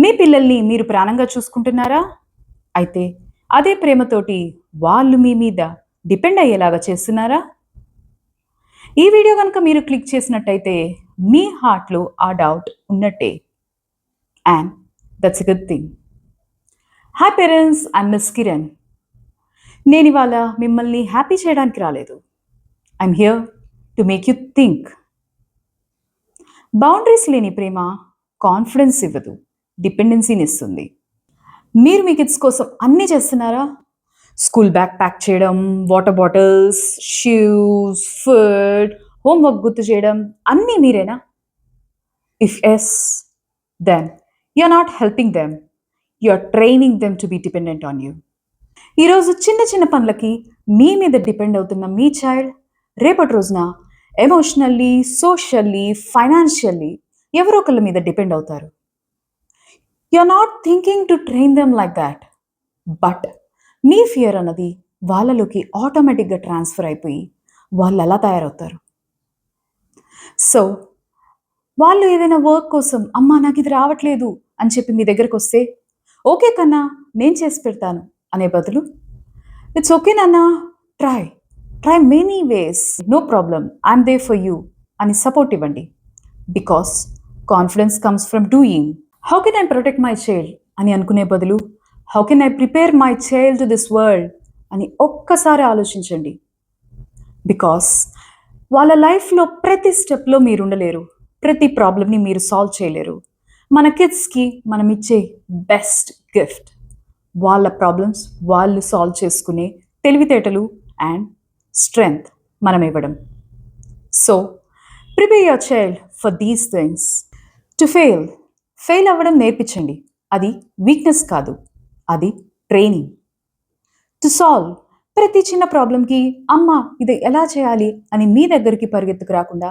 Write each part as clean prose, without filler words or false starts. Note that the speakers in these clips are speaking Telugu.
మీ పిల్లల్ని మీరు ప్రాణంగా చూసుకుంటున్నారా? అయితే అదే ప్రేమతోటి వాళ్ళు మీ మీద డిపెండ్ అయ్యేలాగా చేస్తున్నారా? ఈ వీడియో గనుక మీరు క్లిక్ చేసినట్టయితే మీ హార్ట్‌లో ఆ డౌట్ ఉన్నట్టే. And that's a good thing. Hi parents, I'm miss Kiran. నేనివాళ మిమ్మల్ని హ్యాపీ చేయడానికి రాలేదు. I'm here to make you think. Boundaries లేని ప్రేమ కాన్ఫిడెన్స్ ఇవ్వదు, డిపెండెన్సీనిస్తుంది. మీరు మీ కిడ్స్ కోసం అన్నీ చేస్తున్నారా? స్కూల్ బ్యాగ్ ప్యాక్ చేయడం, water bottles, shoes, food, homework గుర్తు చేయడం అన్నీ మీరేనా? If yes, then you are not helping them. You are training them to be dependent on you. ఈరోజు చిన్న చిన్న పనులకి మీ మీద డిపెండ్ అవుతున్న మీ చైల్డ్ రేపటి రోజున ఎమోషనల్లీ, సోషల్లీ, ఫైనాన్షియల్లీ ఎవరో ఒకళ్ళ మీద డిపెండ్ అవుతారు. You are not thinking to train them like that. But మీ ఫియర్ అన్నది వాళ్ళలోకి ఆటోమేటిక్గా ట్రాన్స్ఫర్ అయిపోయి వాళ్ళు అలా తయారవుతారు. సో వాళ్ళు ఏదైనా వర్క్ కోసం అమ్మా నాకు ఇది రావట్లేదు అని చెప్పి మీ దగ్గరకు వస్తే, ఓకే కన్నా నేను చేసి పెడతాను అనే బదులు, ఇట్స్ ఓకే నాన్న, try try many ways, no problem, I'm there for you అని సపోర్ట్ ఇవ్వండి. Because confidence comes from doing. How can I protect my child అని అనుకునే బదులు, how can I prepare my child to this world అని ఒక్కసారి ఆలోచించండి. బికాస్ వాళ్ళ లైఫ్లో ప్రతి స్టెప్లో మీరు ఉండలేరు, ప్రతి ప్రాబ్లమ్ని మీరు సాల్వ్ చేయలేరు. మన కిడ్స్కి మనం ఇచ్చే బెస్ట్ గిఫ్ట్ వాళ్ళ ప్రాబ్లమ్స్ వాళ్ళు సాల్వ్ చేసుకునే తెలివితేటలు అండ్ స్ట్రెంగ్త్ మనం ఇవ్వడం. So prepare your child for these things. To fail అవ్వడం నేర్పించండి. అది వీక్నెస్ కాదు, అది ట్రైనింగ్. టు సాల్వ్, ప్రతి చిన్న ప్రాబ్లంకి అమ్మ ఇది ఎలా చేయాలి అని మీ దగ్గరికి పరిగెత్తుకు రాకుండా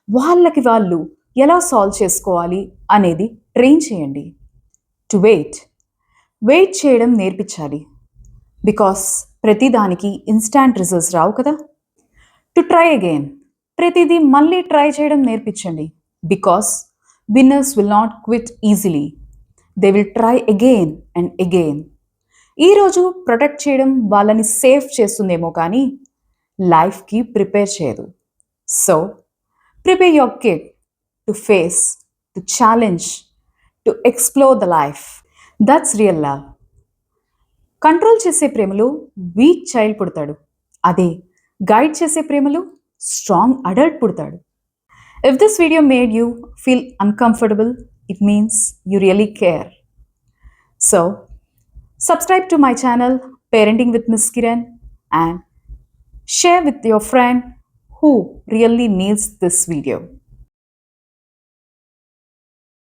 వాళ్ళకి వాళ్ళు ఎలా సాల్వ్ చేసుకోవాలి అనేది ట్రైన్ చేయండి. టు వెయిట్ చేయడం నేర్పించాలి. బికాస్ ప్రతిదానికి ఇన్స్టాంట్ రిజల్ట్స్ రావు కదా. టు ట్రై అగైన్, ప్రతిదీ మళ్ళీ ట్రై చేయడం నేర్పించండి. Because winners will not quit easily, they will try again and again. ఈరోజు ప్రొటెక్ట్ చేయడం వాళ్ళని సేఫ్ చేస్తుందేమో కానీ లైఫ్కి ప్రిపేర్ చేయదు. So prepare your kid to face, to challenge, to explore the life. That's real love. Control చేసే ప్రేమలో వీక్ చైల్డ్ పుడతాడు, అదే గైడ్ చేసే ప్రేమలో స్ట్రాంగ్ అడల్ట్ పుడతాడు. If this video made you feel uncomfortable, it means you really care. So subscribe to my channel Parenting with Miss Kiran and share with your friend who really needs this video.